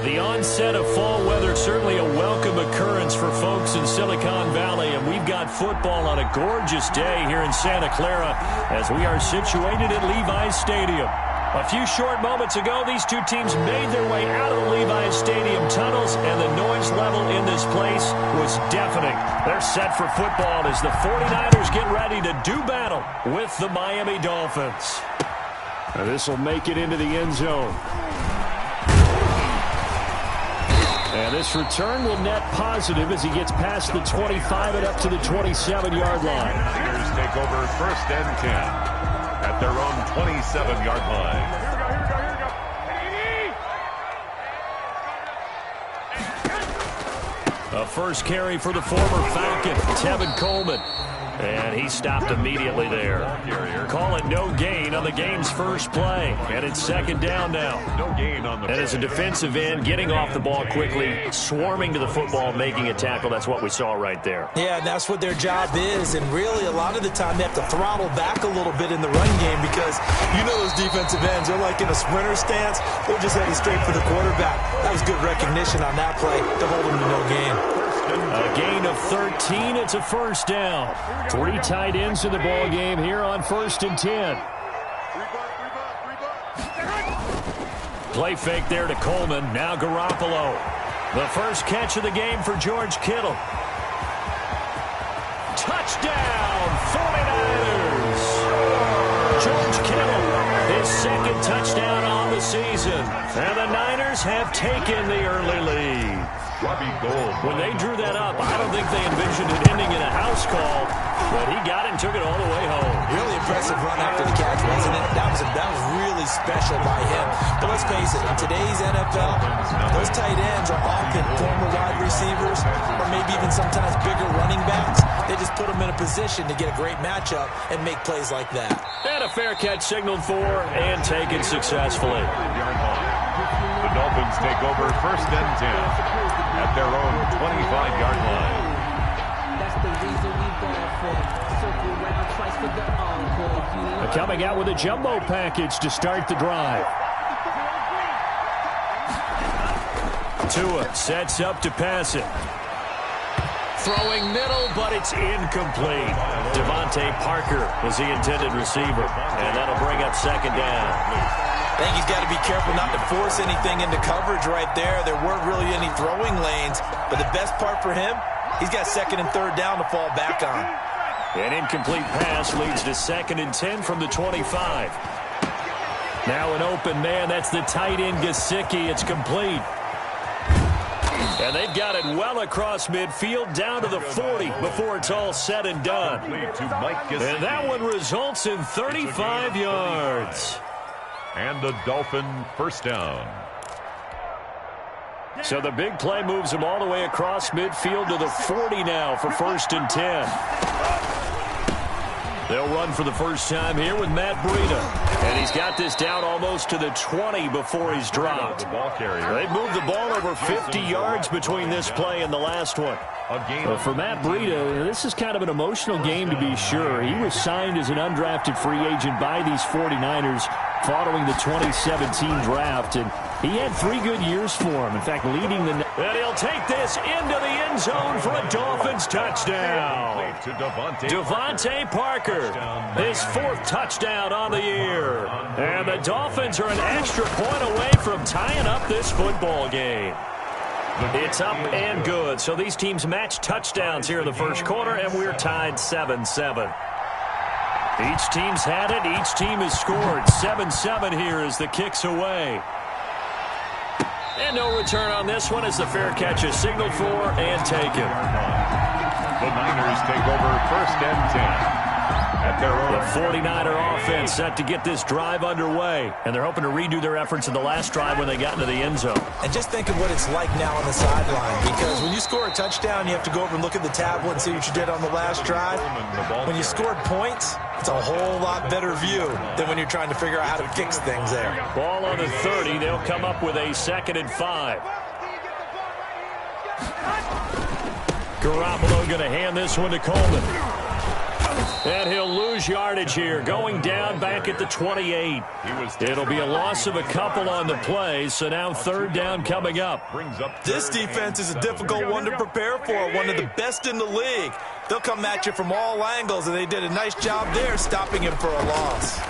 The onset of fall weather, certainly a welcome occurrence for folks in Silicon Valley, and we've got football on a gorgeous day here in Santa Clara as we are situated at Levi's Stadium. A few short moments ago, these two teams made their way out of the Levi's Stadium tunnels, and the noise level in this place was deafening. They're set for football as the 49ers get ready to do battle with the Miami Dolphins. This will make it into the end zone. And this return will net positive as he gets past the 25 and up to the 27-yard line. Niners take over first and 10 at their own 27-yard line. A first carry for the former Falcon, Tevin Coleman. And he stopped immediately there. Call it no gain on the game's first play. And it's second down now. No gain on the And as a defensive end, getting off the ball quickly, swarming to the football, making a tackle, that's what we saw right there. Yeah, and that's what their job is. And really, a lot of the time, they have to throttle back a little bit in the run game because you know those defensive ends, they're like in a sprinter stance. They're just heading straight for the quarterback. That was good recognition on that play to hold them to no gain. A gain of 13. It's a first down. 3 tight ends in the ball game here on first and 10. Play fake there to Coleman. Now Garoppolo. The first catch of the game for George Kittle. Touchdown, 49ers. George Kittle, his second touchdown on the season. And the Niners have taken the early lead. When they drew that up, I don't think they envisioned it ending in a house call, but he got it and took it all the way home. Really impressive run after the catch, wasn't it? That was really special by him. But let's face it, in today's NFL, those tight ends are often former wide receivers or maybe even sometimes bigger running backs. They just put them in a position to get a great matchup and make plays like that. And a fair catch signaled for and taken successfully. The Dolphins take over first and 10 at their own 25-yard line. That's the reason we ball for. Circle round twice for the encore. Coming out with a jumbo package to start the drive. Tua sets up to pass it. Throwing middle, but it's incomplete. Devontae Parker was the intended receiver, and that'll bring up second down. I think he's got to be careful not to force anything into coverage right there. There weren't really any throwing lanes, but the best part for him, he's got second and third down to fall back on. An incomplete pass leads to second and 10 from the 25. Now an open man, that's the tight end Gesicki. It's complete. And they've got it well across midfield down to the 40 before it's all said and done. And that one results in 35 yards. And a Dolphin first down. So the big play moves him all the way across midfield to the 40 now for first and 10. They'll run for the first time here with Matt Breida. And he's got this down almost to the 20 before he's dropped. They've moved the ball over 50 yards between this play and the last one. For Matt Breida, this is kind of an emotional game to be sure. He was signed as an undrafted free agent by these 49ers following the 2017 draft, and he had 3 good years for him. In fact, leading the... And he'll take this into the end zone for a Dolphins touchdown. Devontae Parker, his 4th touchdown on the year. And the Dolphins are an extra point away from tying up this football game. It's up and good. So these teams match touchdowns here in the first quarter, and we're tied 7-7. Each team's had it. Each team has scored. 7-7 here as the kick's away. And no return on this one as the fair catch is signaled for and taken. The Niners take over first and 10. At their own. The 49er offense set to get this drive underway. And they're hoping to redo their efforts in the last drive when they got into the end zone. And just think of what it's like now on the sideline. Because when you score a touchdown, you have to go over and look at the tablet and see what you did on the last drive. When you scored points, it's a whole lot better view than when you're trying to figure out how to fix things there. Ball on the 30. They'll come up with a 2nd and 5. Garoppolo going to hand this one to Coleman. And he'll lose lose yardage here, going down back at the 28. It'll be a loss of a couple on the play, so now third down coming up. This defense is a difficult one to prepare for, one of the best in the league. They'll come at you from all angles, and they did a nice job there stopping him for a loss.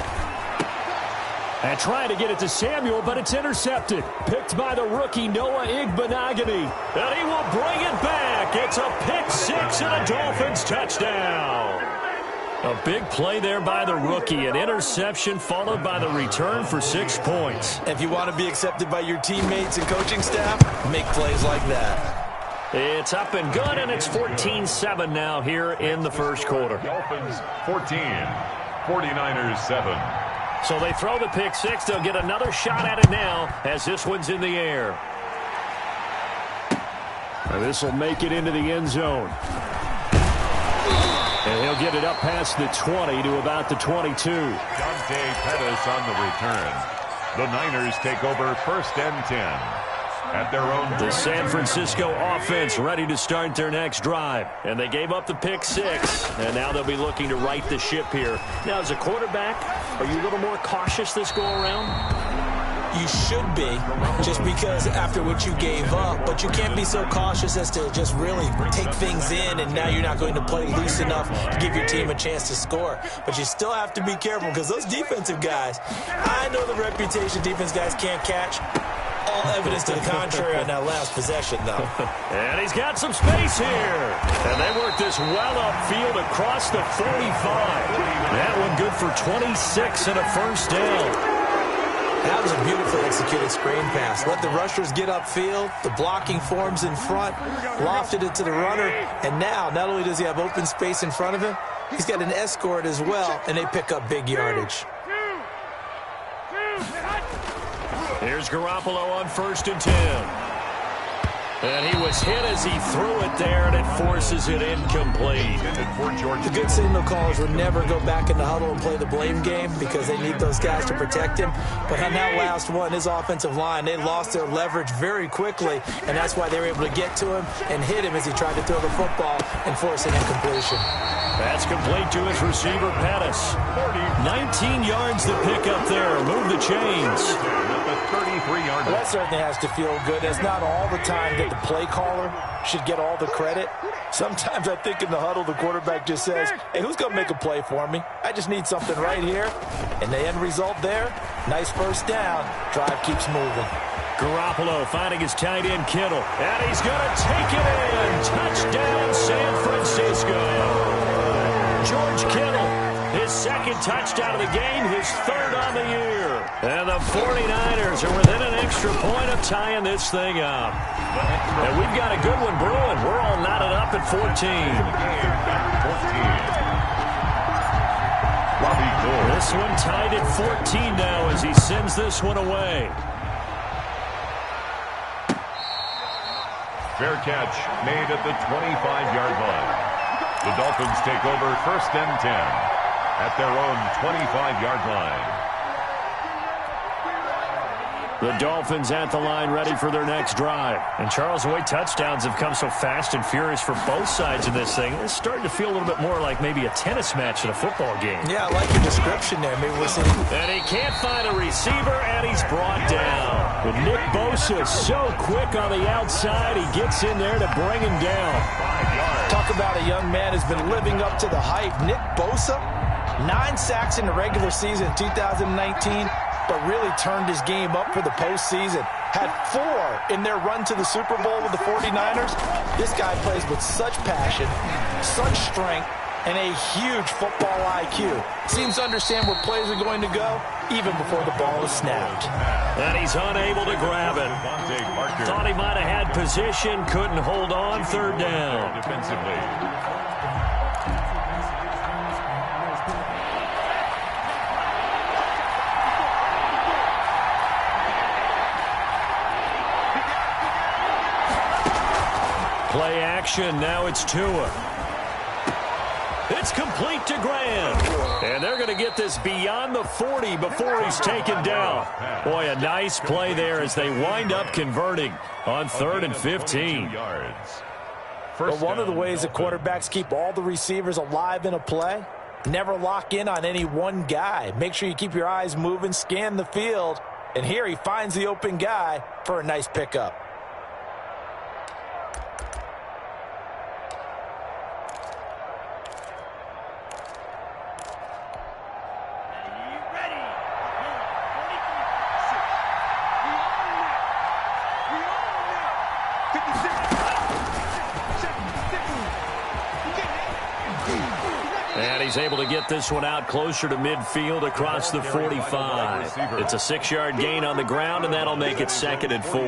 And trying to get it to Samuel, but it's intercepted. Picked by the rookie, Noah Igbenogany. And he will bring it back. It's a pick six and a Dolphins touchdown. A big play there by the rookie. An interception followed by the return for 6 points. If you want to be accepted by your teammates and coaching staff, make plays like that. It's up and good, and it's 14-7 now here in the first quarter. Dolphins 14, 49ers 7. So they throw the pick six. They'll get another shot at it now as this one's in the air. And this will make it into the end zone. And he'll get it up past the 20 to about the 22. Dante Pettis on the return. The Niners take over first and 10 at their own. The San Francisco offense ready to start their next drive. And they gave up the pick six. And now they'll be looking to right the ship here. Now, as a quarterback, are you a little more cautious this go-around? You should be, just because after what you gave up, but you can't be so cautious as to just really take things in, and now you're not going to play loose enough to give your team a chance to score. But you still have to be careful, because those defensive guys, I know the reputation defense guys can't catch. All evidence to the contrary on that last possession, though. And he's got some space here. And they work this well upfield across the 45. That one good for 26 and a first down. That was a beautifully executed screen pass. Let the rushers get upfield. The blocking forms in front. Lofted it to the runner. And now, not only does he have open space in front of him, he's got an escort as well, and they pick up big yardage. Here's Garoppolo on 1st and 10. And he was hit as he threw it there, and it forces it incomplete. The good signal callers would never go back in the huddle and play the blame game because they need those guys to protect him. But on that last one, his offensive line, they lost their leverage very quickly, and that's why they were able to get to him and hit him as he tried to throw the football and force an incompletion. That's complete to his receiver, Pettis. 19 yards to pick up there. Move the chains. Well, that certainly has to feel good. It's not all the time that the play caller should get all the credit. Sometimes I think in the huddle, the quarterback just says, hey, who's going to make a play for me? I just need something right here. And the end result there, nice first down. Drive keeps moving. Garoppolo finding his tight end, Kittle. And he's going to take it in. Touchdown, San Francisco. George Kittle, his second touchdown of the game, his third on the year. And the 49ers are within an extra point of tying this thing up. And we've got a good one brewing. We're all knotted up at 14. This one tied at 14 now as he sends this one away. Fair catch made at the 25-yard line. The Dolphins take over first and 10 at their own 25-yard line. The Dolphins at the line ready for their next drive. And Charles, the way touchdowns have come so fast and furious for both sides of this thing, it's starting to feel a little bit more like maybe a tennis match in a football game. Yeah, I like your description there. Maybe we're seeing... And he can't find a receiver, and he's brought down. But Nick Bosa so quick on the outside, he gets in there to bring him down. Talk about a young man who's been living up to the hype. Nick Bosa, 9 sacks in the regular season 2019. But really turned his game up for the postseason. Had 4 in their run to the Super Bowl with the 49ers. This guy plays with such passion, such strength, and a huge football IQ. Seems to understand where plays are going to go, even before the ball is snapped. And he's unable to grab it. Thought he might have had position, couldn't hold on, third down. Defensively. Play action, now it's Tua. It's complete to Graham. And they're going to get this beyond the 40 before he's taken down. Boy, a nice play there as they wind up converting on 3rd and 15. Well, one of the ways that quarterbacks keep all the receivers alive in a play, Never lock in on any one guy. Make sure you keep your eyes moving, scan the field. And here he finds the open guy for a nice pickup. And he's able to get this one out closer to midfield across the 45. It's a 6-yard gain on the ground, and that'll make it 2nd and 4.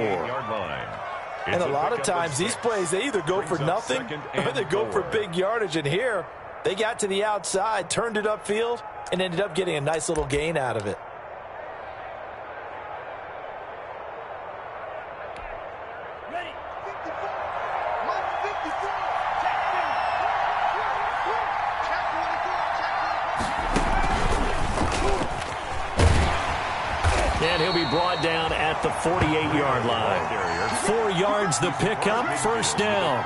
And a lot of times these plays, they either go for nothing or they go for big yardage. And here, they got to the outside, turned it upfield, and ended up getting a nice little gain out of it. And he'll be brought down at the 48-yard line. 4 yards the pickup, first down.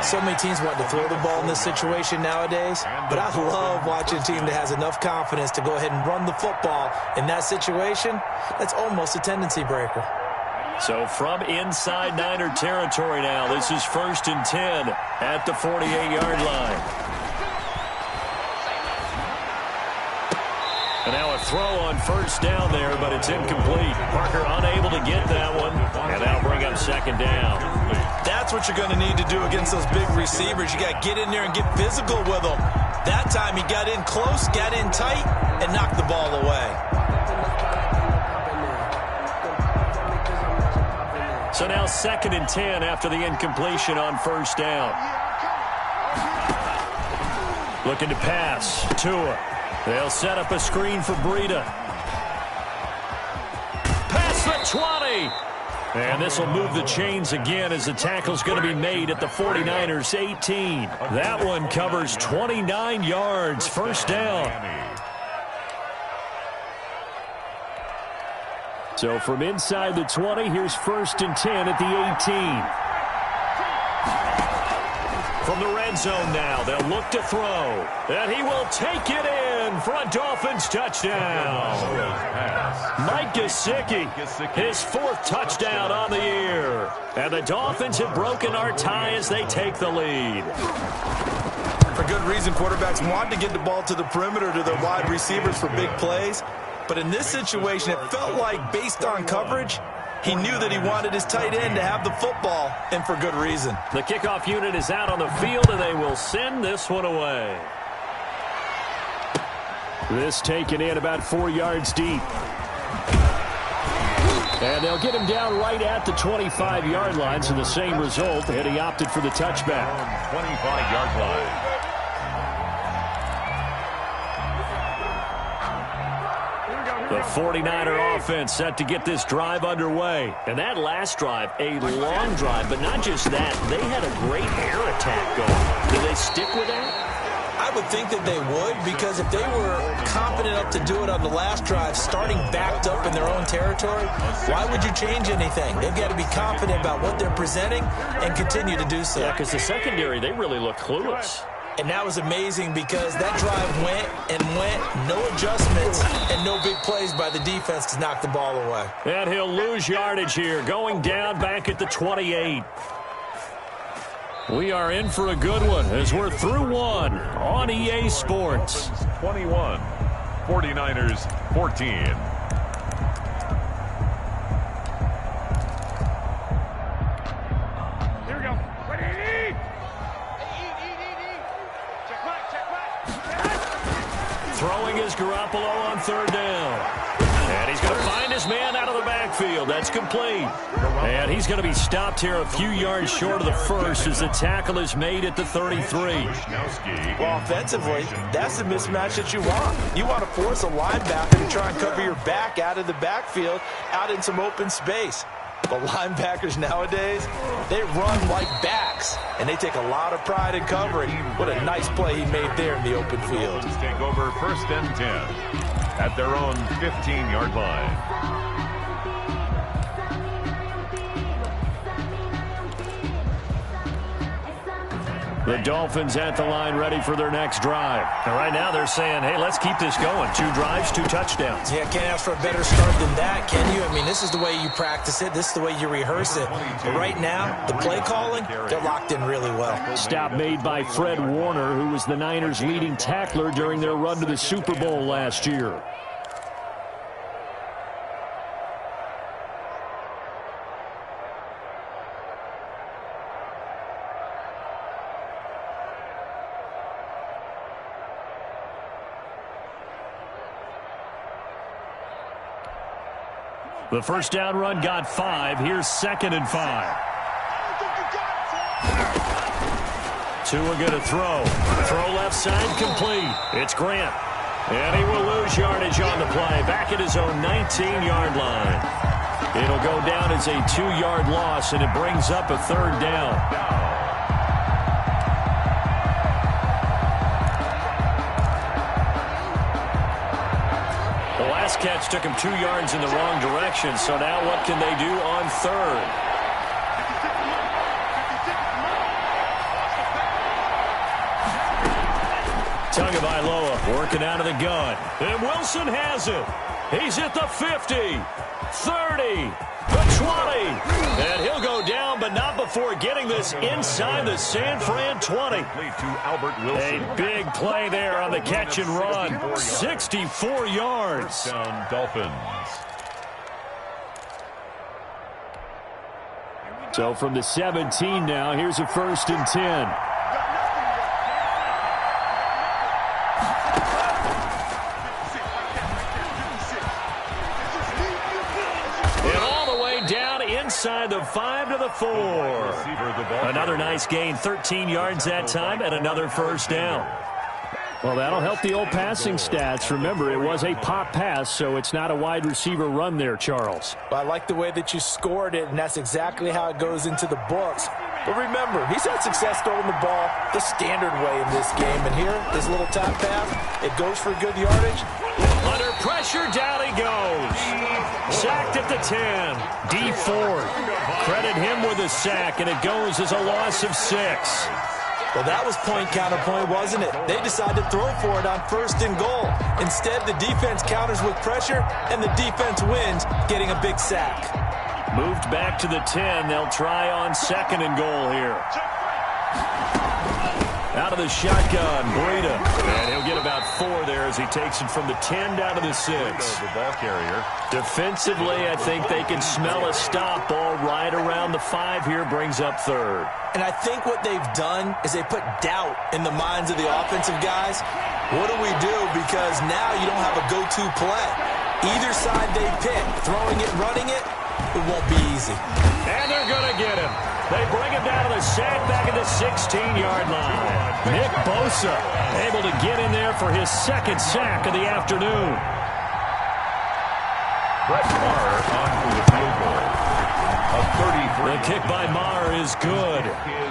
So many teams want to throw the ball in this situation nowadays, but I love watching a team that has enough confidence to go ahead and run the football in that situation. That's almost a tendency breaker. So from inside Niner territory now, this is 1st and 10 at the 48-yard line. And now a throw on first down there, but it's incomplete. Parker unable to get that one, and that'll bring up 2nd down. That's what you're going to need to do against those big receivers. You got to get in there and get physical with them. That time he got in close, got in tight, and knocked the ball away. So now 2nd and 10 after the incompletion on first down. Looking to pass. Tua. They'll set up a screen for Breida. Past the 20. And this will move the chains again as the tackle's going to be made at the 49ers 18. That one covers 29 yards. First down. So from inside the 20, here's 1st and 10 at the 18. From the red zone now, they'll look to throw. And he will take it in for a Dolphins touchdown. Mike Gesicki, his 4th touchdown on the year. And the Dolphins have broken our tie as they take the lead. For good reason, quarterbacks want to get the ball to the perimeter to their wide receivers for big plays. But in this situation, it felt like based on coverage, he knew that he wanted his tight end to have the football, and for good reason. The kickoff unit is out on the field, and they will send this one away. This taken in about 4 yards deep. And they'll get him down right at the 25-yard line, so the same result, and he opted for the touchback. 25-yard line. The 49er offense set to get this drive underway. And that last drive, a long drive, but not just that. They had a great air attack going. Do they stick with that? I would think that they would, because if they were confident enough to do it on the last drive, starting backed up in their own territory, why would you change anything? They've got to be confident about what they're presenting and continue to do so. Yeah, because the secondary, they really look clueless. And that was amazing because that drive went and went, no adjustments, and no big plays by the defense to knock the ball away. And he'll lose yardage here, going down back at the 28. We are in for a good one as we're through one on EA Sports. 21, 49ers 14. Here we go. Ready? Throwing is Garoppolo on 3rd down. And he's going to find his man out of the backfield. That's complete. And he's going to be stopped here a few yards short of the first as the tackle is made at the 33. Well, offensively, that's the mismatch that you want. You want to force a linebacker to try and cover your back out of the backfield, out in some open space. The linebackers nowadays, they run like backs, and they take a lot of pride in covering. What a nice play he made there in the open field. Take over 1st and 10 at their own 15-yard line. The Dolphins at the line ready for their next drive. And right now they're saying, hey, let's keep this going. 2 drives, 2 touchdowns. Yeah, can't ask for a better start than that, can you? I mean, this is the way you practice it. This is the way you rehearse it. But right now, the play calling, they're locked in really well. Stop made by Fred Warner, who was the Niners' leading tackler during their run to the Super Bowl last year. The first down run got 5. Here's 2nd and 5. Tua going to throw. Throw left side complete. It's Grant. And he will lose yardage on the play. Back at his own 19-yard line. It'll go down as a 2-yard loss, and it brings up a 3rd down. The last catch took him 2 yards in the wrong direction, so now what can they do on 3rd? Tagovailoa working out of the gun. And Wilson has it. He's at the 50, 30, the 20. And he'll go down, but not before getting this inside the San Fran 20. A big play there on the catch and run. 64 yards. Down Dolphins. So from the 17 now, here's a 1st and 10. Inside the 5 to the 4. Another nice gain, 13 yards that time, and another 1st down. Well, that'll help the old passing stats. Remember, it was a pop pass, so it's not a wide receiver run there, Charles. I like the way that you scored it, and that's exactly how it goes into the books. But remember, he's had success throwing the ball the standard way in this game. And here, this little top pass, it goes for good yardage. Under pressure, down he goes. Sacked at the 10. D Ford. Credit him with a sack, and it goes as a loss of 6. Well, that was point counterpoint, wasn't it? They decided to throw for it on 1st and goal. Instead, the defense counters with pressure, and the defense wins, getting a big sack. Moved back to the 10. They'll try on 2nd and goal here. Out of the shotgun, Breida. And he'll get about 4 there as he takes it from the 10 down to the 6. The ball carrier. Defensively, I think they can smell a stop ball right around the 5 here. Brings up 3rd. And I think what they've done is they put doubt in the minds of the offensive guys. What do we do? Because now you don't have a go-to play. Either side they pick, throwing it, running it, it won't be easy. And they're going to get him. They bring him down to the sack back at the 16-yard line. Nick Bosa able to get in there for his 2nd sack of the afternoon. Brett Maher on for the field goal. A 33. The kick by Maher is good.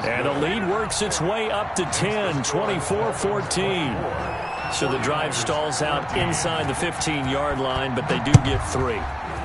And the lead works its way up to 10, 24-14. So the drive stalls out inside the 15-yard line, but they do get 3.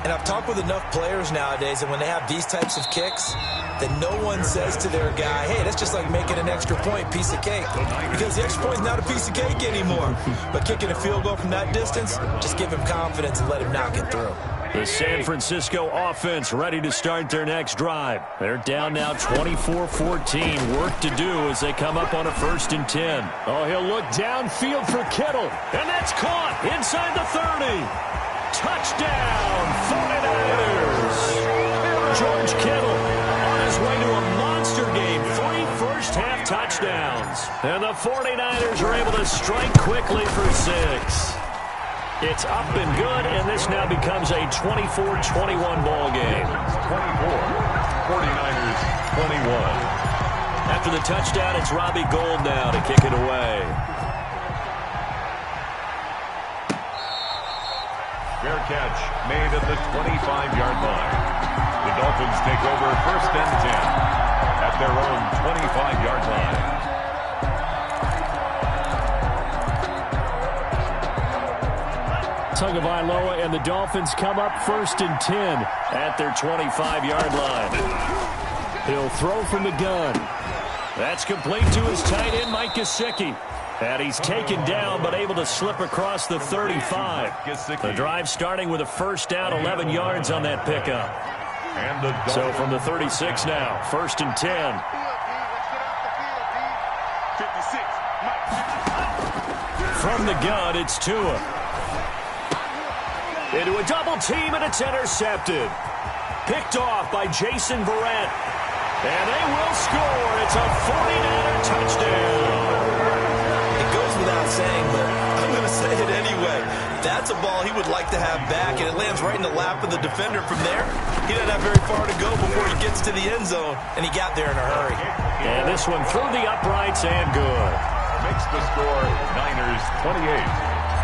And I've talked with enough players nowadays, and when they have these types of kicks, that no one says to their guy, hey, that's just like making an extra point, piece of cake. Because the extra point is not a piece of cake anymore. But kicking a field goal from that distance, just give him confidence and let him knock it through. The San Francisco offense ready to start their next drive. They're down now 24-14. Work to do as they come up on a 1st and 10. Oh, he'll look downfield for Kittle. And that's caught inside the 30. Touchdown, 49ers. George Kittle on his way to a monster game. 3 first-half touchdowns. And the 49ers are able to strike quickly for 6. It's up and good, and this now becomes a 24-21 ball game. 49ers 21. After the touchdown, it's Robbie Gould now to kick it away. Fair catch made at the 25-yard line. The Dolphins take over 1st and 10 at their own 25-yard line. Tagovailoa and the Dolphins come up 1st and 10 at their 25-yard line. He'll throw from the gun. That's complete to his tight end, Mike Gesicki. And he's taken down, but able to slip across the 35. The drive starting with a first down, 11 yards on that pickup. So from the 36 now, 1st and 10. From the gun, it's Tua. Into a double team, and it's intercepted. Picked off by Jason Verrett. And they will score. It's a 49er touchdown. It goes without saying, but I'm going to say it anyway. That's a ball he would like to have back, and it lands right in the lap of the defender. From there, he doesn't have very far to go before he gets to the end zone, and he got there in a hurry. And this one through the uprights and good. Makes the score Niners 28,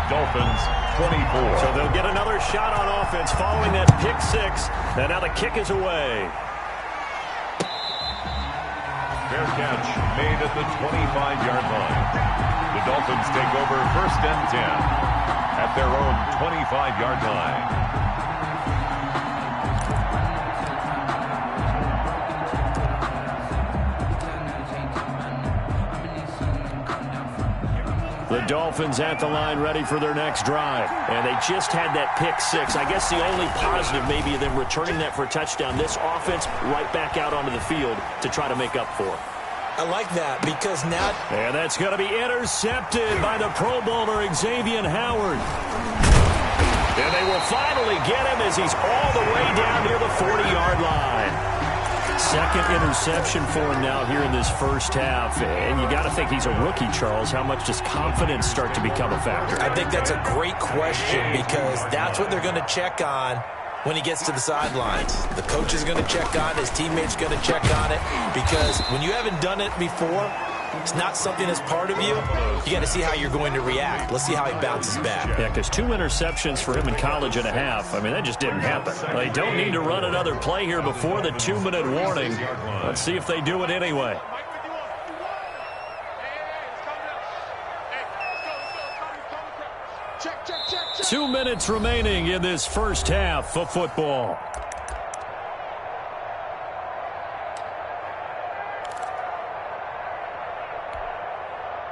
Dolphins 24. So they'll get another shot on offense following that pick six. And now the kick is away. Fair catch made at the 25-yard line. The Dolphins take over 1st and 10 at their own 25-yard line. The Dolphins at the line ready for their next drive. And they just had that pick six. I guess the only positive maybe of them returning that for a touchdown. This offense right back out onto the field to try to make up for it. I like that because now... And that's going to be intercepted by the Pro Bowler Xavier Howard. And they will finally get him as he's all the way down near the 40-yard line. Second interception for him now here in this first half. And you got to think he's a rookie, Charles. How much does confidence start to become a factor? I think that's a great question because that's what they're going to check on when he gets to the sidelines. The coach is going to check on it. His teammates going to check on it because when you haven't done it before, it's not something that's part of you. You got to see how you're going to react. Let's see how he bounces back. Yeah, because 2 interceptions for him in college and a half. I mean, that just didn't happen. They don't need to run another play here before the 2-minute warning. Let's see if they do it anyway. Check, check, check, check. 2 minutes remaining in this first half of football.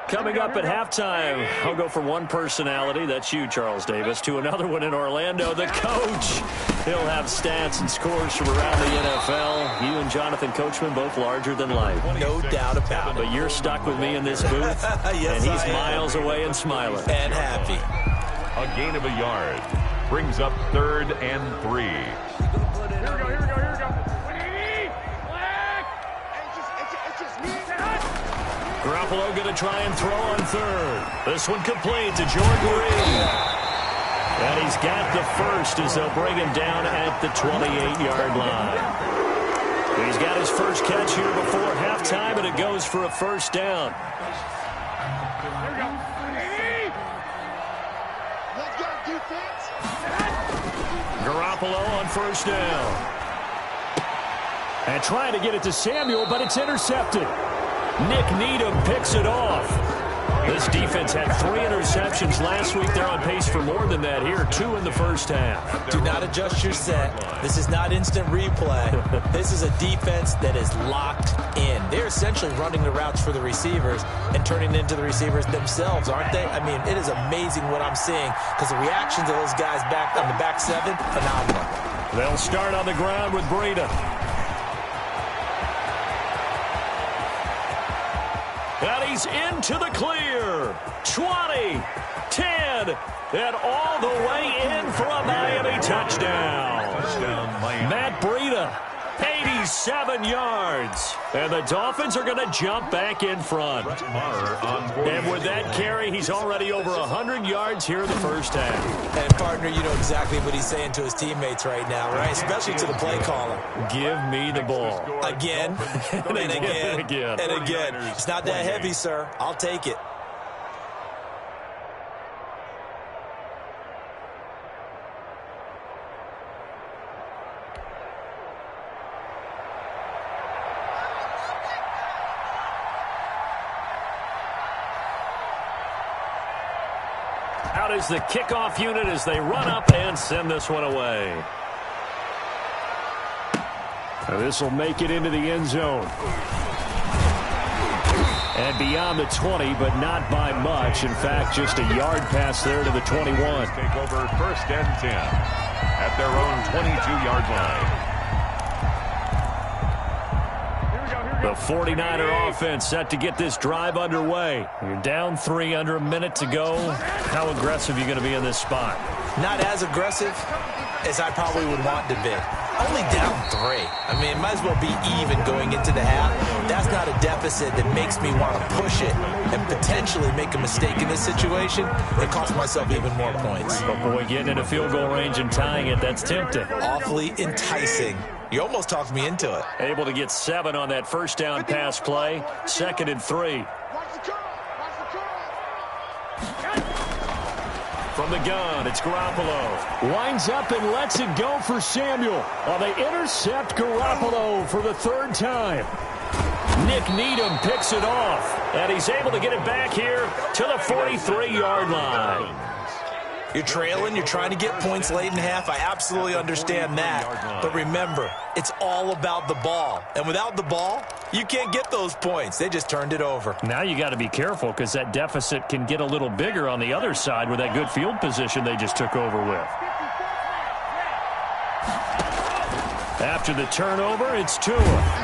Coming up at halftime, I'll go from one personality, that's you, Charles Davis, to another one in Orlando, the coach. He'll have stats and scores from around the NFL. You and Jonathan Coachman both larger than life. No doubt about it. But you're stuck with me in this booth, yes, and he's I am. miles away and smiling. And happy. A gain of a yard brings up 3rd and 3. Here we go, here we go, here we go. What do you need? Black! It's just me. Garoppolo going to try and throw on 3rd. This one complete to Jordan Reed. And he's got the first as they'll bring him down at the 28-yard line. He's got his first catch here before halftime, and it goes for a first down. Here we go. Let's go, defense. Garoppolo on first down. And trying to get it to Samuel, but it's intercepted. Nick Needham picks it off. This defense had 3 interceptions last week. They're on pace for more than that here. 2 in the first half. Do not adjust your set. This is not instant replay. This is a defense that is locked in. They're essentially running the routes for the receivers and turning into the receivers themselves, aren't they? I mean, it is amazing what I'm seeing because the reactions of those guys back on the back 7, phenomenal. They'll start on the ground with Breida. And he's into the clear. 20, 10, and all the way in for a Miami touchdown. Matt Breida, 87 yards. And the Dolphins are going to jump back in front. And with that carry, he's already over 100 yards here in the first half. And, partner, you know exactly what he's saying to his teammates right now, right? Especially to the play caller. Give me the ball. Again, and again, and again. It's not that heavy, sir. I'll take it. Out is the kickoff unit as they run up and send this one away. This will make it into the end zone. And beyond the 20, but not by much. In fact, just a yard pass there to the 21. Take over first and 10 at their own 22-yard line. The 49er offense set to get this drive underway. You're down 3 under a minute to go. How aggressive are you going to be in this spot? Not as aggressive as I probably would want to be. Only down 3. I mean, it might as well be even going into the half. That's not a deficit that makes me want to push it and potentially make a mistake in this situation and cost myself even more points. But boy, getting in a field goal range and tying it, that's tempting. Awfully enticing. You almost talked me into it. Able to get 7 on that first down pass play. 2nd and 3. From the gun, it's Garoppolo. Winds up and lets it go for Samuel. Well, they intercept Garoppolo for the 3rd time. Nick Needham picks it off, and he's able to get it back here to the 43-yard line. You're trailing, you're trying to get points late in half. I absolutely understand that. But remember, it's all about the ball. And without the ball, you can't get those points. They just turned it over. Now you got to be careful because that deficit can get a little bigger on the other side with that good field position they just took over with. After the turnover, it's Tua.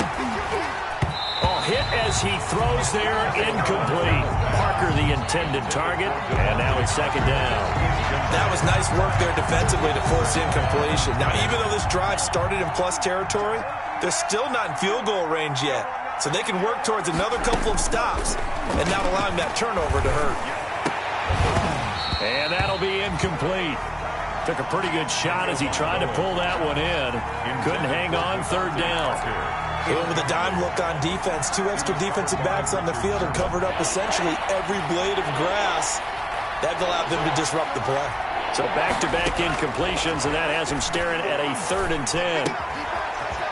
Hit as he throws there, incomplete. Parker the intended target, and now it's 2nd down. That was nice work there defensively to force incompletion. Now, even though this drive started in plus territory, they're still not in field goal range yet. So they can work towards another couple of stops and not allowing that turnover to hurt. And that'll be incomplete. Took a pretty good shot as he tried to pull that one in. Couldn't hang on, 3rd down. Even with a dime look on defense, 2 extra defensive backs on the field and covered up essentially every blade of grass. That allowed them to disrupt the play. So back-to-back incompletions, and that has him staring at a 3rd and 10.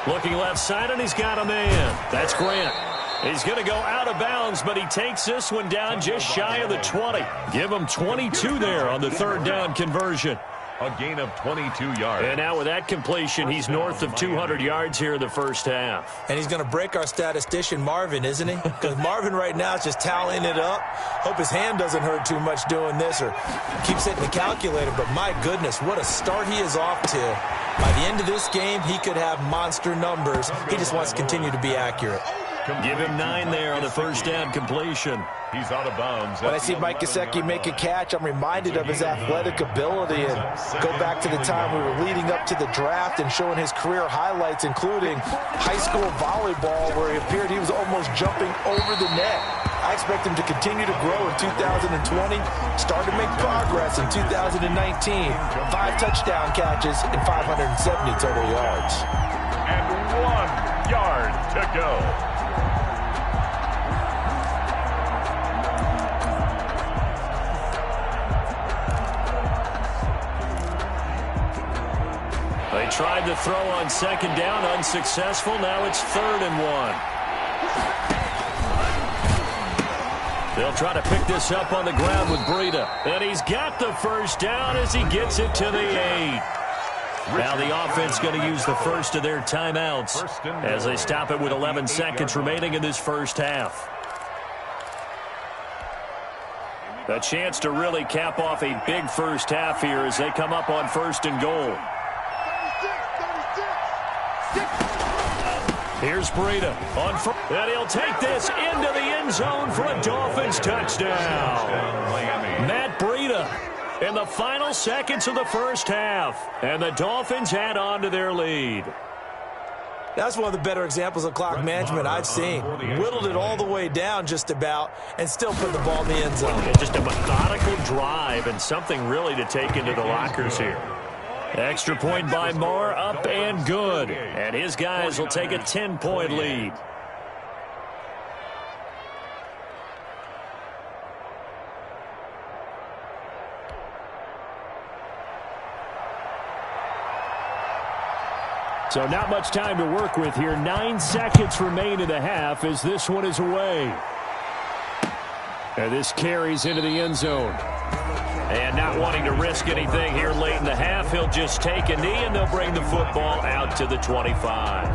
Looking left side, and he's got a man. That's Grant. He's going to go out of bounds, but he takes this one down just shy of the 20. Give him 22 there on the 3rd down conversion. A gain of 22 yards. And now with that completion, he's north of 200 yards here in the first half. And he's going to break our statistician, Marvin, isn't he? Because Marvin right now is just tallying it up. Hope his hand doesn't hurt too much doing this or keeps hitting the calculator. But my goodness, what a start he is off to. By the end of this game, he could have monster numbers. He just wants to continue to be accurate. Give him 9 there on the first down completion. He's out of bounds. When I see Mike Gesicki make a catch, I'm reminded of his athletic ability and go back to the time we were leading up to the draft and showing his career highlights, including high school volleyball, where he appeared he was almost jumping over the net. I expect him to continue to grow in 2020, start to make progress in 2019. 5 touchdown catches and 570 total yards. And 1 yard to go. They tried to throw on 2nd down, unsuccessful. Now it's 3rd and 1. They'll try to pick this up on the ground with Breida. And he's got the first down as he gets it to the 8. Now the offense going to use the first of their timeouts as they stop it with 11 seconds remaining in this first half. A chance to really cap off a big first half here as they come up on 1st and goal. Here's Breida on first, and he'll take this into the end zone for a Dolphins touchdown. Matt Breida in the final seconds of the first half, and the Dolphins add on to their lead. That's one of the better examples of clock management I've seen. Whittled it all the way down just about and still put the ball in the end zone. And just a methodical drive and something really to take into the lockers here. Extra point by Moore, up and good. And his guys will take a 10-point lead. So not much time to work with here. 9 seconds remain in the half as this one is away. And this carries into the end zone. And not wanting to risk anything here late in the half, he'll just take a knee and they'll bring the football out to the 25.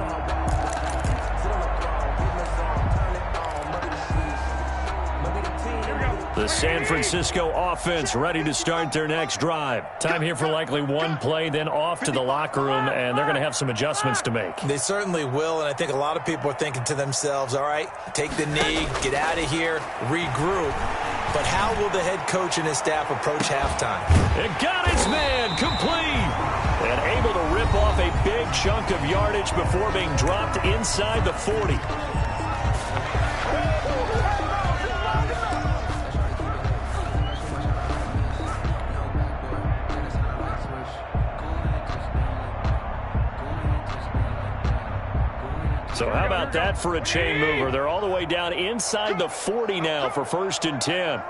The San Francisco offense ready to start their next drive. Time here for likely one play, then off to the locker room, and they're going to have some adjustments to make. They certainly will, and I think a lot of people are thinking to themselves, all right, take the knee, get out of here, regroup. But how will the head coach and his staff approach halftime? It got his man complete. And able to rip off a big chunk of yardage before being dropped inside the 40. So how about that for a chain mover? They're all the way down inside the 40 now for 1st and 10.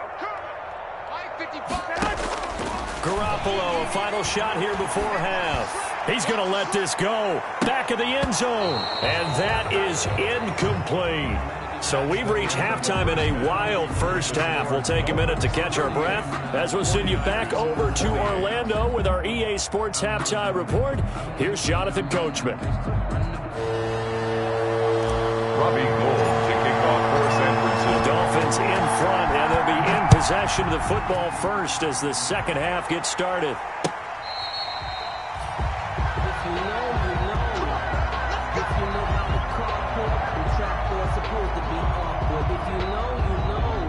Garoppolo, a final shot here before half. He's going to let this go. Back of the end zone. And that is incomplete. So we've reached halftime in a wild first half. We'll take a minute to catch our breath as we'll send you back over to Orlando with our EA Sports Halftime Report. Here's Jonathan Coachman. Robbie Gould to kick off for San Francisco. The Dolphins in front, and they'll be in possession of the football first as the second half gets started. If you know, you know. If you know how the carport and trapdoor's supposed to be awkward. If you know, you know.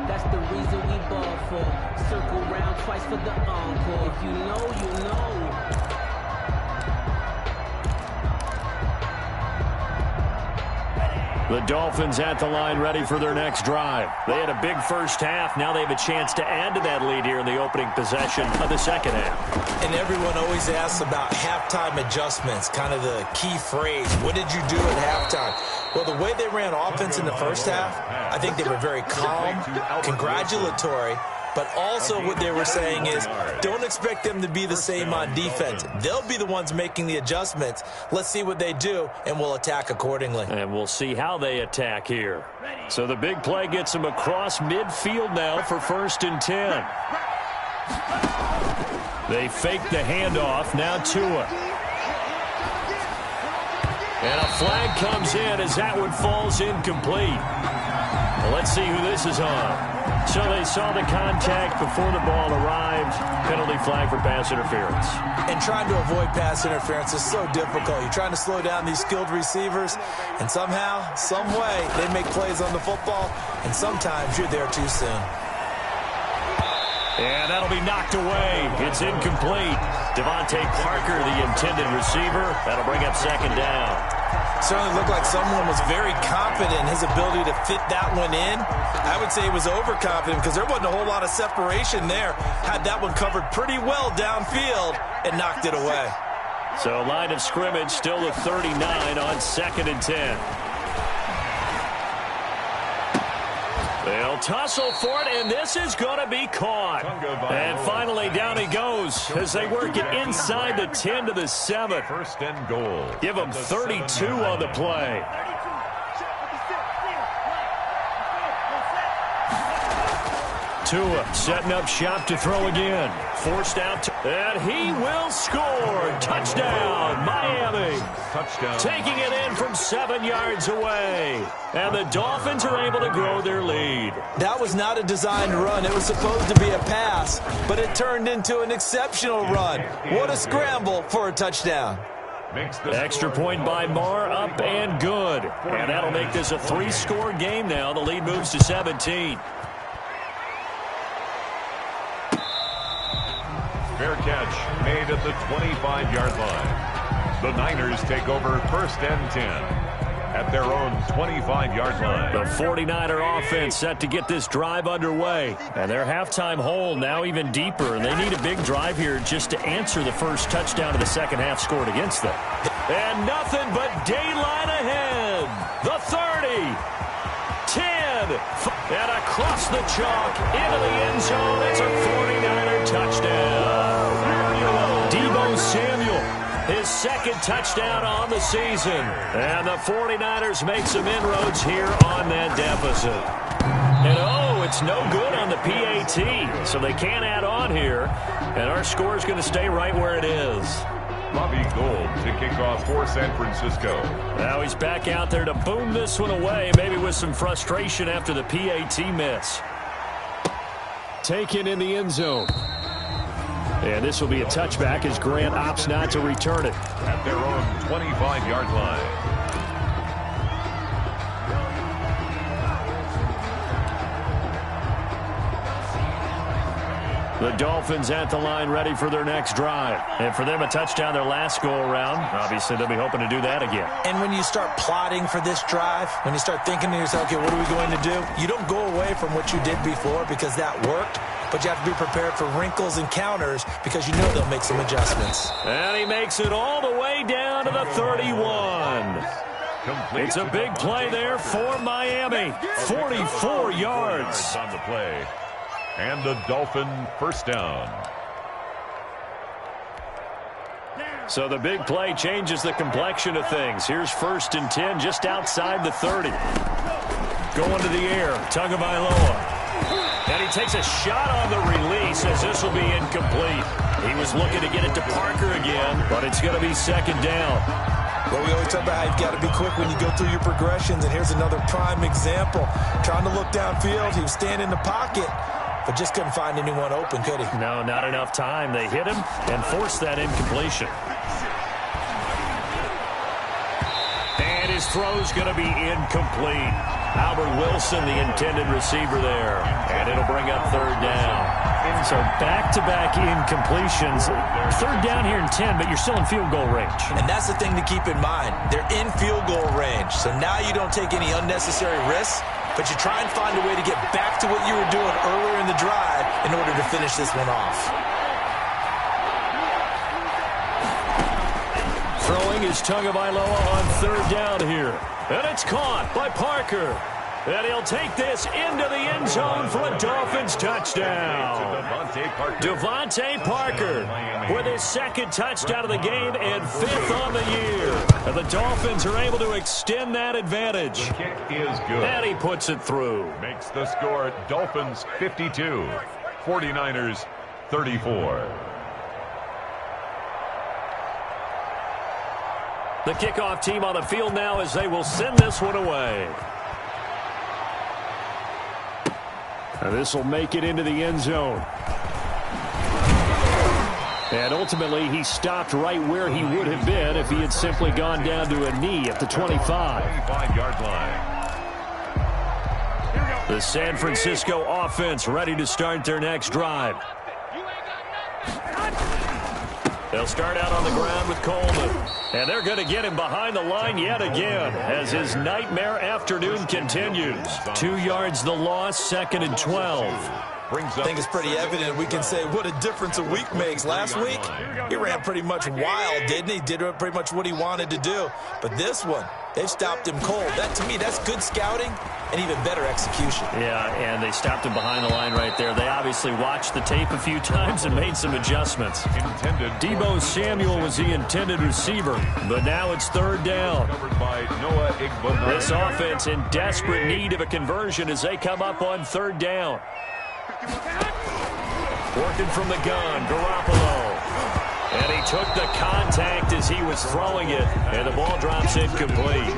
That's the reason we ball for. Circle round twice for the encore. If you know, you know. The Dolphins at the line ready for their next drive. They had a big first half. Now they have a chance to add to that lead here in the opening possession of the second half. And everyone always asks about halftime adjustments, kind of the key phrase. What did you do at halftime? Well, the way they ran offense in the first half, I think they were very calm, congratulatory, but also what they were saying is don't expect them to be the same on defense. They'll be the ones making the adjustments. Let's see what they do, and we'll attack accordingly. And we'll see how they attack here. So the big play gets them across midfield now for 1st and 10. They fake the handoff. Now Tua. And a flag comes in as that one falls incomplete. Well, let's see who this is on. So they saw the contact before the ball arrived. Penalty flag for pass interference. And trying to avoid pass interference is so difficult. You're trying to slow down these skilled receivers, and somehow, some way, they make plays on the football, and sometimes you're there too soon. And that'll be knocked away. It's incomplete. Devontae Parker, the intended receiver. That'll bring up 2nd down. Certainly looked like someone was very confident in his ability to fit that one in. I would say he was overconfident because there wasn't a whole lot of separation there. Had that one covered pretty well downfield and knocked it away. So line of scrimmage still the 39 on 2nd and 10. They'll tussle for it, and this is going to be caught. And finally, down he goes as they work it inside the 10 to the 7. 1st and goal. Give them 32 on the play. Tua setting up shop to throw again. Forced out, and he will score. Touchdown, Miami. Touchdown. Taking it in from 7 yards away. And the Dolphins are able to grow their lead. That was not a designed run. It was supposed to be a pass, but it turned into an exceptional run. What a scramble for a touchdown. Extra point by Marr, up and good. And that'll make this a 3-score game now. The lead moves to 17. Fair catch made at the 25-yard line. The Niners take over 1st and 10 at their own 25-yard line. The 49er offense set to get this drive underway. And their halftime hole now even deeper. And they need a big drive here just to answer the first touchdown of the second half scored against them. And nothing but daylight ahead. The 30. 10. And across the chalk into the end zone. It's a 49er touchdown. Deebo Samuel, his 2nd touchdown on the season. And the 49ers make some inroads here on that deficit. And oh, it's no good on the PAT. So they can't add on here. And our score is going to stay right where it is. Robbie Gould to kick off for San Francisco. Now he's back out there to boom this one away, maybe with some frustration after the PAT miss. taken in the end zone. And this will be a touchback as Grant opts not to return it. At their own 25-yard line. The Dolphins at the line ready for their next drive. And for them, a touchdown their last go-around. Obviously, they'll be hoping to do that again. And when you start plotting for this drive, when you start thinking to yourself, okay, what are we going to do? You don't go away from what you did before because that worked. But you have to be prepared for wrinkles and counters because you know they'll make some adjustments. And he makes it all the way down to the 31. It's a big play there for Miami. 44 yards. On the play. And the Dolphin first down. So the big play changes the complexion of things. Here's 1st and 10 just outside the 30. Going to the air, Tagovailoa. And he takes a shot on the release as this will be incomplete. He was looking to get it to Parker again, but it's going to be 2nd down. Well, we always talk about how you've got to be quick when you go through your progressions, and here's another prime example. Trying to look downfield, he was standing in the pocket, but just couldn't find anyone open, could he? No, not enough time. They hit him and forced that incompletion. And his throw's going to be incomplete. Albert Wilson, the intended receiver there. And it'll bring up 3rd down. So back-to-back incompletions. 3rd down here in 10, but you're still in field goal range. And that's the thing to keep in mind. They're in field goal range. So now you don't take any unnecessary risks, but you try and find a way to get back to what you were doing earlier in the drive in order to finish this one off. Throwing is Tagovailoa on 3rd down here. And it's caught by Parker. And he'll take this into the end zone for a Dolphins touchdown. Devontae Parker with his 2nd touchdown of the game and 5th on the year. And the Dolphins are able to extend that advantage. The kick is good. And he puts it through. Makes the score Dolphins 52, 49ers 34. The kickoff team on the field now as they will send this one away. And this will make it into the end zone. And ultimately, he stopped right where he would have been if he had simply gone down to a knee at the 25. 25-yard line. The San Francisco offense ready to start their next drive. They'll start out on the ground with Coleman. And they're going to get him behind the line yet again as his nightmare afternoon continues. 2 yards the loss, 2nd and 12. I think it's pretty evident we can say what a difference a week makes. Last week, he ran pretty much wild, didn't he? Did pretty much what he wanted to do. But this one, they've stopped him cold. That, to me, that's good scouting and even better execution. Yeah, and they stopped him behind the line right there. They obviously watched the tape a few times and made some adjustments. Deebo Samuel was the intended receiver, but now it's 3rd down. This offense in desperate need of a conversion as they come up on 3rd down. Working from the gun, Garoppolo. And he took the contact as he was throwing it, and the ball drops incomplete.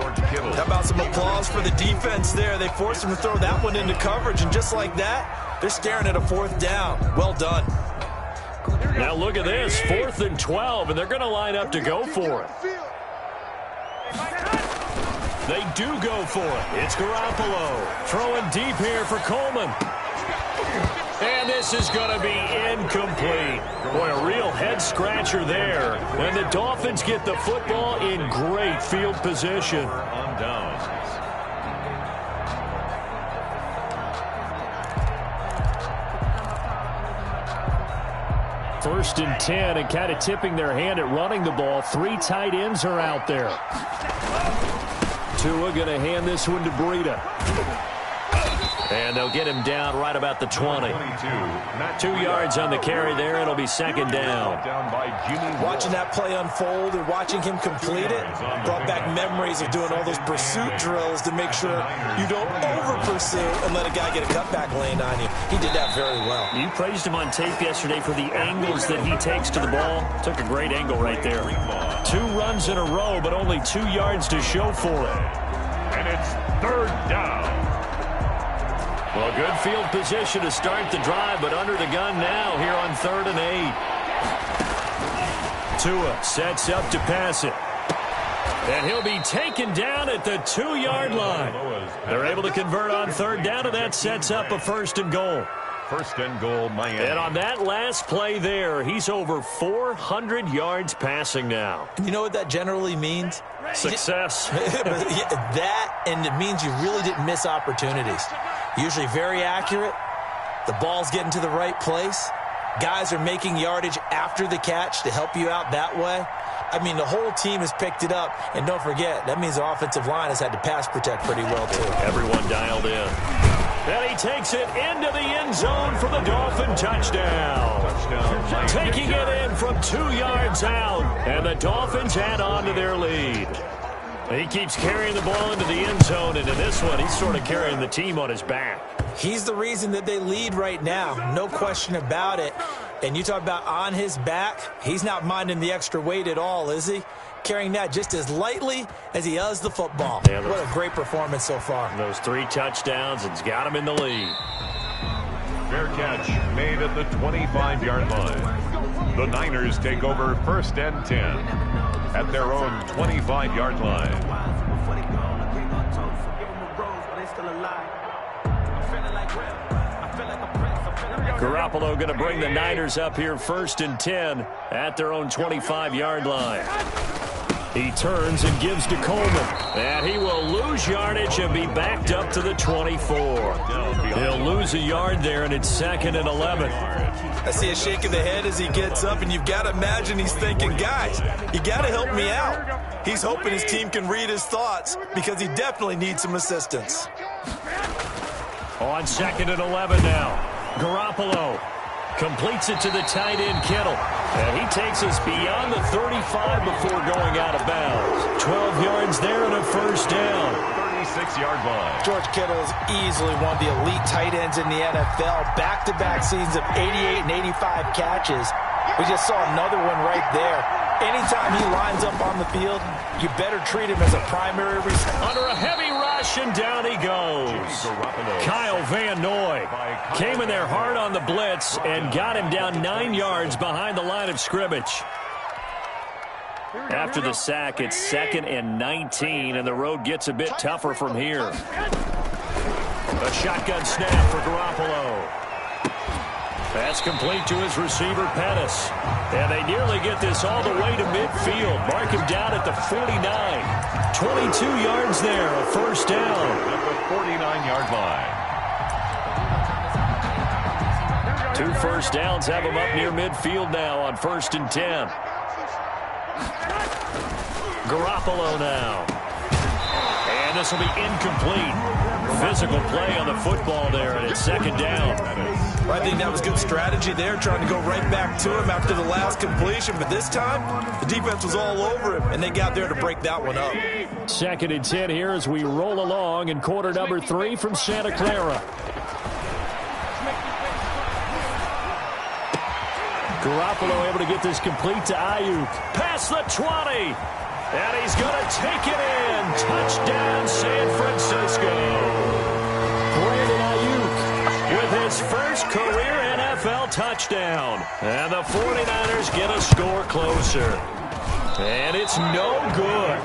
How about some applause for the defense there? They forced him to throw that one into coverage, and just like that, they're staring at a 4th down. Well done. Now look at this, 4th and 12, and they're going to line up to go for it. They do go for it. It's Garoppolo throwing deep here for Coleman. And this is going to be incomplete. Boy, a real head-scratcher there. And the Dolphins get the football in great field position. On downs. First and 10, and kind of tipping their hand at running the ball. 3 tight ends are out there. Tua going to hand this one to Breida. And they'll get him down right about the 20. 2 yards on the carry there. It'll be 2nd down. Watching that play unfold and watching him complete it brought back memories of doing all those pursuit drills to make sure you don't over-pursue and let a guy get a cutback lane on you. He did that very well. You praised him on tape yesterday for the angles that he takes to the ball. Took a great angle right there. 2 runs in a row, but only 2 yards to show for it. And it's 3rd down. Well, good field position to start the drive, but under the gun now here on 3rd and 8. Tua sets up to pass it. And he'll be taken down at the 2-yard line. They're able to convert on 3rd down, and that sets up a 1st and goal. 1st and goal, Miami. And on that last play there, he's over 400 yards passing now. You know what that generally means? Success. That, and it means you really didn't miss opportunities. Usually very accurate. The ball's getting to the right place. Guys are making yardage after the catch to help you out that way. I mean, the whole team has picked it up. And don't forget, that means the offensive line has had to pass protect pretty well, too. Everyone dialed in. And he takes it into the end zone for the Dolphin touchdown. Taking it in from 2 yards out. And the Dolphins add on to their lead. He keeps carrying the ball into the end zone. And in this one, he's sort of carrying the team on his back. He's the reason that they lead right now. No question about it. And you talk about on his back, he's not minding the extra weight at all, is he? Carrying that just as lightly as he does the football. Yeah, what a great performance so far. Those 3 touchdowns, it's got him in the lead. Fair catch made at the 25-yard line. The Niners take over 1st and 10 at their own 25-yard line. Garoppolo going to bring the Niners up here 1st and 10 at their own 25-yard line. He turns and gives to Coleman. And he will lose yardage and be backed up to the 24. He'll lose a yard there, and it's 2nd and 11. I see a shake of the head as he gets up, and you've got to imagine he's thinking, guys, you got to help me out. He's hoping his team can read his thoughts because he definitely needs some assistance. On 2nd and 11 now. Garoppolo completes it to the tight end, Kittle. And he takes us beyond the 35 before going out of bounds. 12 yards there and a 1st down. 36-yard line. George Kittle is easily one of the elite tight ends in the NFL. Back-to-back seasons of 88 and 85 catches. We just saw another one right there. Anytime he lines up on the field, you better treat him as a primary receiver. Under a heavy rush, and down he goes. Kyle Van Noy came in there hard on the blitz and got him down 9 yards behind the line of scrimmage. After the sack, it's 2nd and 19, and the road gets a bit tougher from here. A shotgun snap for Garoppolo. Pass complete to his receiver, Pettis. And they nearly get this all the way to midfield. Mark him down at the 49. 22 yards there, a 1st down. At the 49-yard line. 2 1st downs have him up near midfield now on 1st and 10. Garoppolo now. And this will be incomplete. Physical play on the football there, and it's 2nd down. I think that was good strategy there, trying to go right back to him after the last completion. But this time, the defense was all over him, and they got there to break that one up. 2nd and 10 here as we roll along in quarter number 3 from Santa Clara. Garoppolo able to get this complete to Ayuk. Past the 20. And he's going to take it in. Touchdown, San Francisco. Brandon Ayuk with his first career NFL touchdown. And the 49ers get a score closer. And it's no good.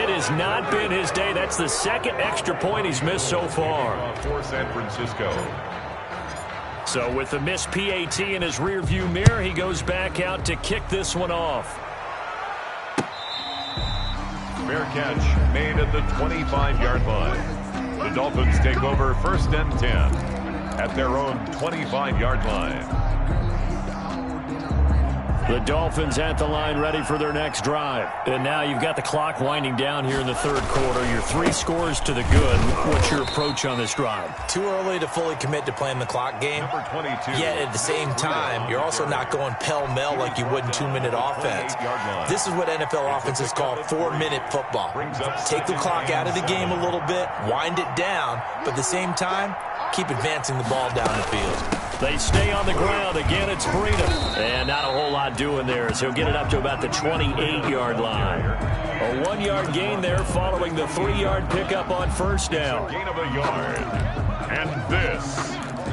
It has not been his day. That's the 2nd extra point he's missed so far. For San Francisco. So with the missed PAT in his rearview mirror, he goes back out to kick this one off. Fair catch made at the 25-yard line. The Dolphins take over 1st and 10 at their own 25-yard line. The Dolphins at the line ready for their next drive. And now you've got the clock winding down here in the 3rd quarter. Your 3 scores to the good. What's your approach on this drive? Too early to fully commit to playing the clock game. Number 22. Yet at the same time, you're also not going pell-mell like you would in 2-minute offense. This is what NFL offenses call 4-minute football. Take the clock out of the game a little bit, wind it down, but at the same time, keep advancing the ball down the field. They stay on the ground. Again, it's Breida. And not a whole lot doing there as he'll get it up to about the 28-yard line. A 1-yard gain there following the 3-yard pickup on 1st down. Gain of a yard. And this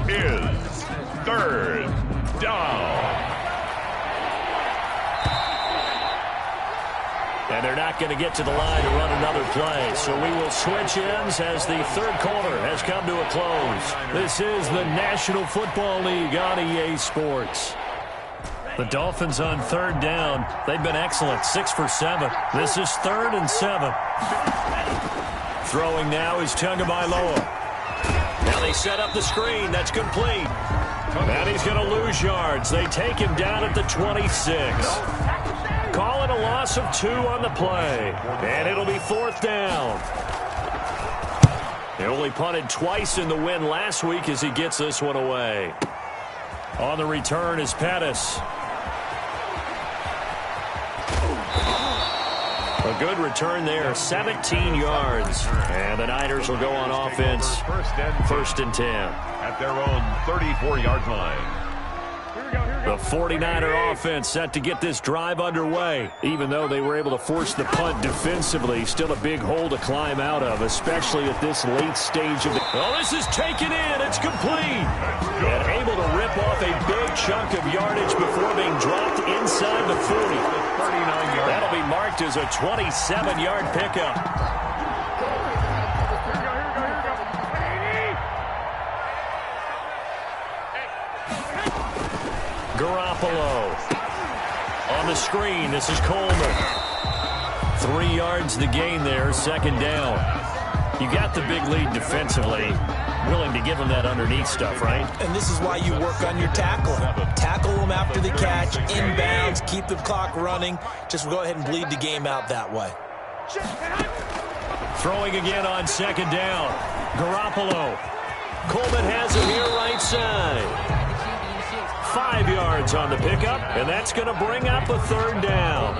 is third down. And they're not going to get to the line to run another play. So we will switch ends as the third quarter has come to a close. This is the National Football League on EA Sports. The Dolphins on third down. They've been excellent, 6 for 7. This is 3rd and 7. Throwing now is Tagovailoa. Now they set up the screen. That's complete. And he's going to lose yards. They take him down at the 26. Call it a loss of 2 on the play. And it'll be 4th down. He only punted twice in the win last week as he gets this one away. On the return is Pettis. A good return there, 17 yards. And the Niners will go on offense, 1st and 10. At their own 34-yard line. The 49er offense set to get this drive underway. Even though they were able to force the punt defensively, still a big hole to climb out of, especially at this late stage of the... Oh, this is taken in. It's complete. And able to rip off a big chunk of yardage before being dropped inside the 40. That'll be marked as a 27-yard pickup. Garoppolo. On the screen, this is Coleman. 3 yards the gain there, 2nd down. You got the big lead defensively. Willing to give them that underneath stuff, right? And this is why you work on your tackling. Tackle them after the catch, inbounds, keep the clock running. Just go ahead and bleed the game out that way. Throwing again on 2nd down. Garoppolo. Coleman has it here right side. 5 yards on the pickup, and that's going to bring up a 3rd down.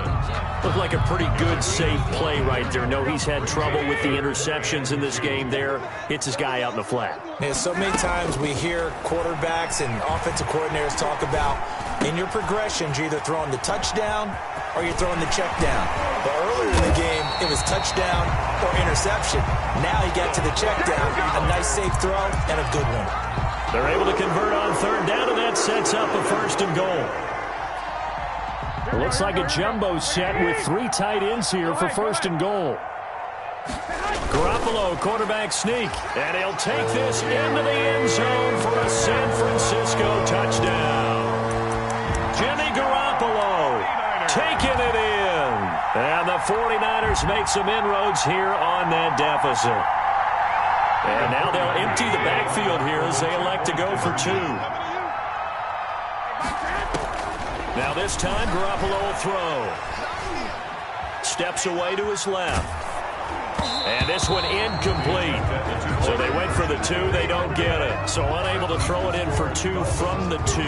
Looked like a pretty good, safe play right there. No, he's had trouble with the interceptions in this game there. Hits his guy out in the flat. Yeah, so many times we hear quarterbacks and offensive coordinators talk about in your progressions, you're either throwing the touchdown or you're throwing the check down. But earlier in the game, it was touchdown or interception. Now he got to the check down. A nice, safe throw and a good one. They're able to convert on 3rd down, and that sets up a 1st and goal. It looks like a jumbo set with 3 tight ends here for 1st and goal. Garoppolo, quarterback sneak, and he'll take this into the end zone for a San Francisco touchdown. Jimmy Garoppolo taking it in. And the 49ers make some inroads here on that deficit. And now they'll empty the backfield here as they elect to go for 2. Now this time, Garoppolo will throw. Steps away to his left. And this one incomplete. So they went for the 2. They don't get it. So unable to throw it in for 2 from the 2.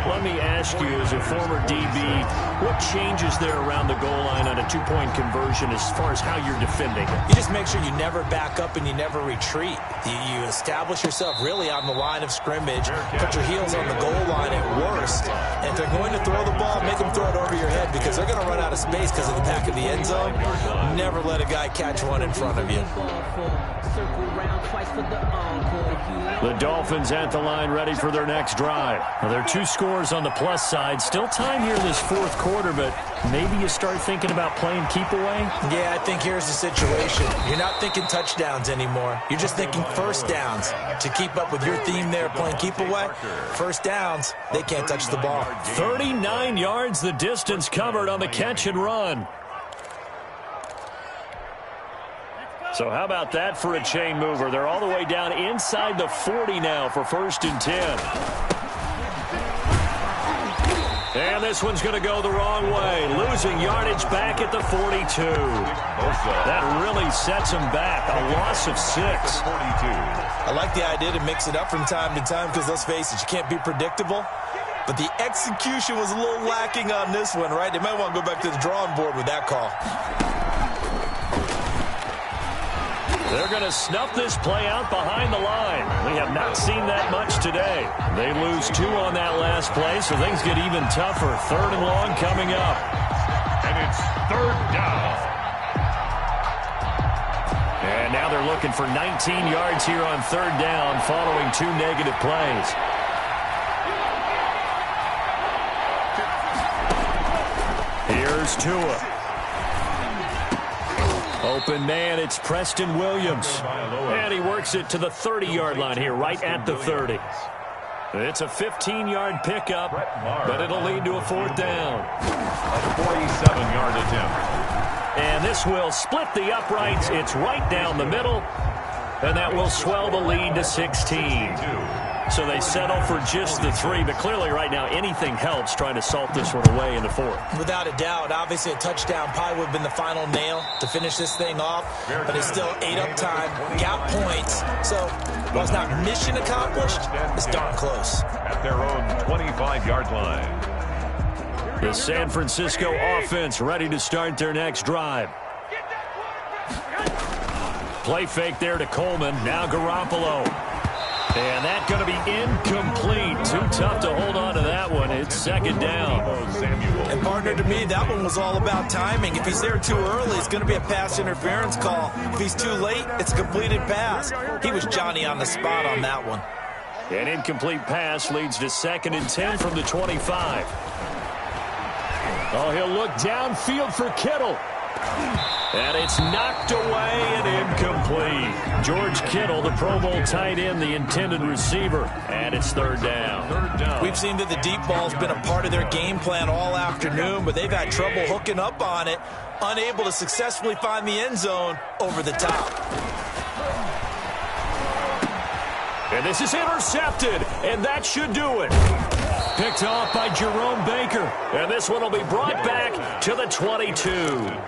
Let me ask you, as a former DB, what changes there around the goal line on a 2-point conversion as far as how you're defending it? You just make sure you never back up and you never retreat. You establish yourself really on the line of scrimmage, put your heels on the goal line at worst. And if they're going to throw the ball, make them throw it over your head because they're going to run out of space because of the back of the end zone. Never let a guy catch one in front of you. The Dolphins at the line ready for their next drive. Now, there are 2 scores on the plus side. Still time here in this 4th quarter, but maybe you start thinking about playing keep away? Yeah, I think here's the situation. You're not thinking touchdowns anymore. You're just thinking 1st downs. To keep up with your theme there, playing keep away, 1st downs, they can't touch the ball. 39 yards the distance covered on the catch and run. So how about that for a chain mover? They're all the way down inside the 40 now for 1st and 10. And this one's going to go the wrong way. Losing yardage back at the 42. That really sets them back. A loss of 6. I like the idea to mix it up from time to time because, let's face it, you can't be predictable. But the execution was a little lacking on this one, right? They might want to go back to the drawing board with that call. They're going to snuff this play out behind the line. We have not seen that much today. They lose 2 on that last play, so things get even tougher. 3rd and long coming up. And it's 3rd down. And now they're looking for 19 yards here on third down following 2 negative plays. Here's Tua. Open man, it's Preston Williams. And he works it to the 30-yard line here, right at the 30. It's a 15-yard pickup, but it'll lead to a fourth down. A 47-yard attempt. And this will split the uprights. It's right down the middle, and that will swell the lead to 16. So they settle for just the 3, but clearly right now anything helps trying to salt this one away in the fourth. Without a doubt, obviously a touchdown probably would have been the final nail to finish this thing off, but it's still 8 up time, got points. So while it's not mission accomplished, it's darn close. At their own 25-yard line. The San Francisco offense ready to start their next drive. Play fake there to Coleman. Now Garoppolo. And that's going to be incomplete. Too tough to hold on to that one. It's second down. And partner, to me, that one was all about timing. If he's there too early, it's going to be a pass interference call. If he's too late, it's a completed pass. He was Johnny on the spot on that one. An incomplete pass leads to 2nd and 10 from the 25. Oh, he'll look downfield for Kittle. And it's knocked away and incomplete. George Kittle, the Pro Bowl tight end, the intended receiver. And it's third down. We've seen that the deep ball's been a part of their game plan all afternoon, but they've had trouble hooking up on it, unable to successfully find the end zone over the top. And this is intercepted, and that should do it. Picked off by Jerome Baker. And this one will be brought back to the 22.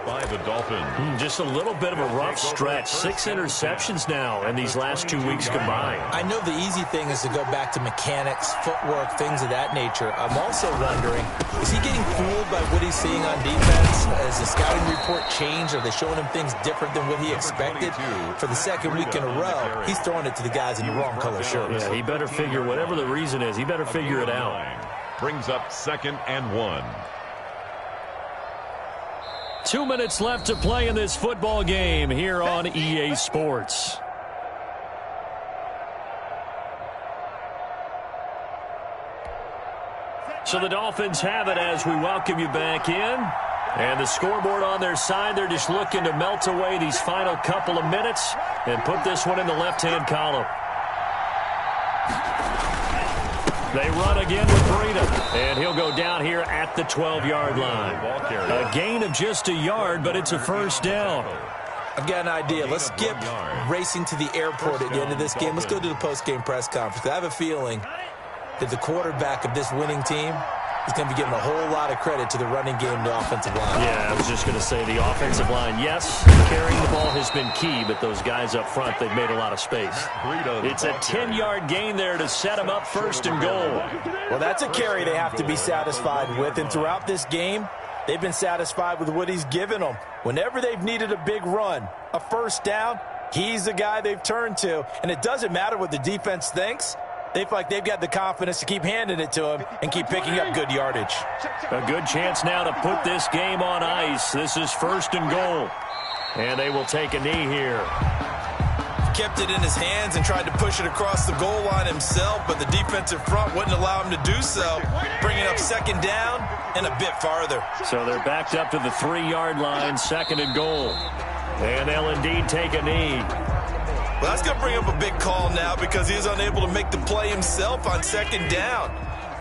By the Dolphins. Just a little bit of a rough stretch. 6 interceptions now in these last 2 weeks combined. I know the easy thing is to go back to mechanics, footwork, things of that nature. I'm also wondering, is he getting fooled by what he's seeing on defense? Has the scouting report changed? Are they showing him things different than what he expected? For the second week in a row, he's throwing it to the guys in the wrong color shirts. Yeah, he better figure, whatever the reason is, he better figure it out. Brings up 2nd and 1. 2 minutes left to play in this football game here on EA Sports. So the Dolphins have it as we welcome you back in. And the scoreboard on their side, they're just looking to melt away these final couple of minutes and put this one in the left-hand column. They run again with Breida, and he'll go down here at the 12-yard line. A gain of just a yard, but it's a first down. I've got an idea. Let's skip racing to the airport at the end of this game. Let's go to the post-game press conference. I have a feeling that the quarterback of this winning team is going to be giving a whole lot of credit to the running game and the offensive line. Yeah, I was just going to say the offensive line, yes, carrying the ball has been key, but those guys up front, they've made a lot of space. It's a 10-yard gain there to set them up 1st and goal. Well, that's a carry they have to be satisfied with, and throughout this game, they've been satisfied with what he's given them. Whenever they've needed a big run, a first down, he's the guy they've turned to, and it doesn't matter what the defense thinks. They feel like they've got the confidence to keep handing it to him and keep picking up good yardage. A good chance now to put this game on ice. This is 1st and goal. And they will take a knee here. Kept it in his hands and tried to push it across the goal line himself, but the defensive front wouldn't allow him to do so, bringing up 2nd down and a bit farther. So they're backed up to the 3-yard line, 2nd and goal. And they'll indeed take a knee. Well, that's going to bring up a big call now because he's unable to make the play himself on 2nd down.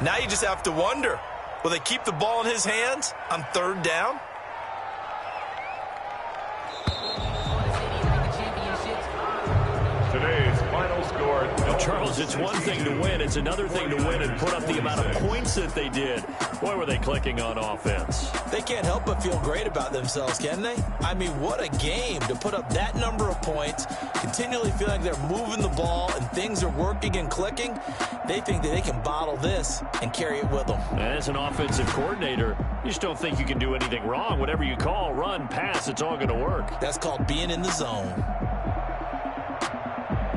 Now you just have to wonder, will they keep the ball in his hands on 3rd down? Today's final score. Charles, it's one thing to win. It's another thing to win and put up the amount of points that they did. Boy, were they clicking on offense. They can't help but feel great about themselves, can they? I mean, what a game to put up that number of points, continually feeling they're moving the ball and things are working and clicking. They think that they can bottle this and carry it with them. As an offensive coordinator, you just don't think you can do anything wrong. Whatever you call, run, pass, it's all going to work. That's called being in the zone.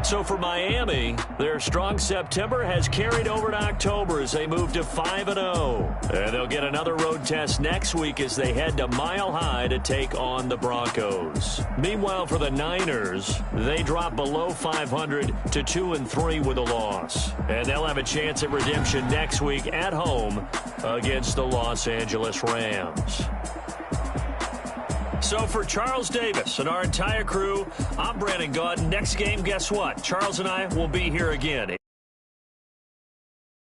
So for Miami, their strong September has carried over to October as they move to 5-0. And they'll get another road test next week as they head to Mile High to take on the Broncos. Meanwhile, for the Niners, they drop below 500 to 2-3 with a loss. And they'll have a chance at redemption next week at home against the Los Angeles Rams. So for Charles Davis and our entire crew, I'm Brandon Gaudin. Next game, guess what? Charles and I will be here again.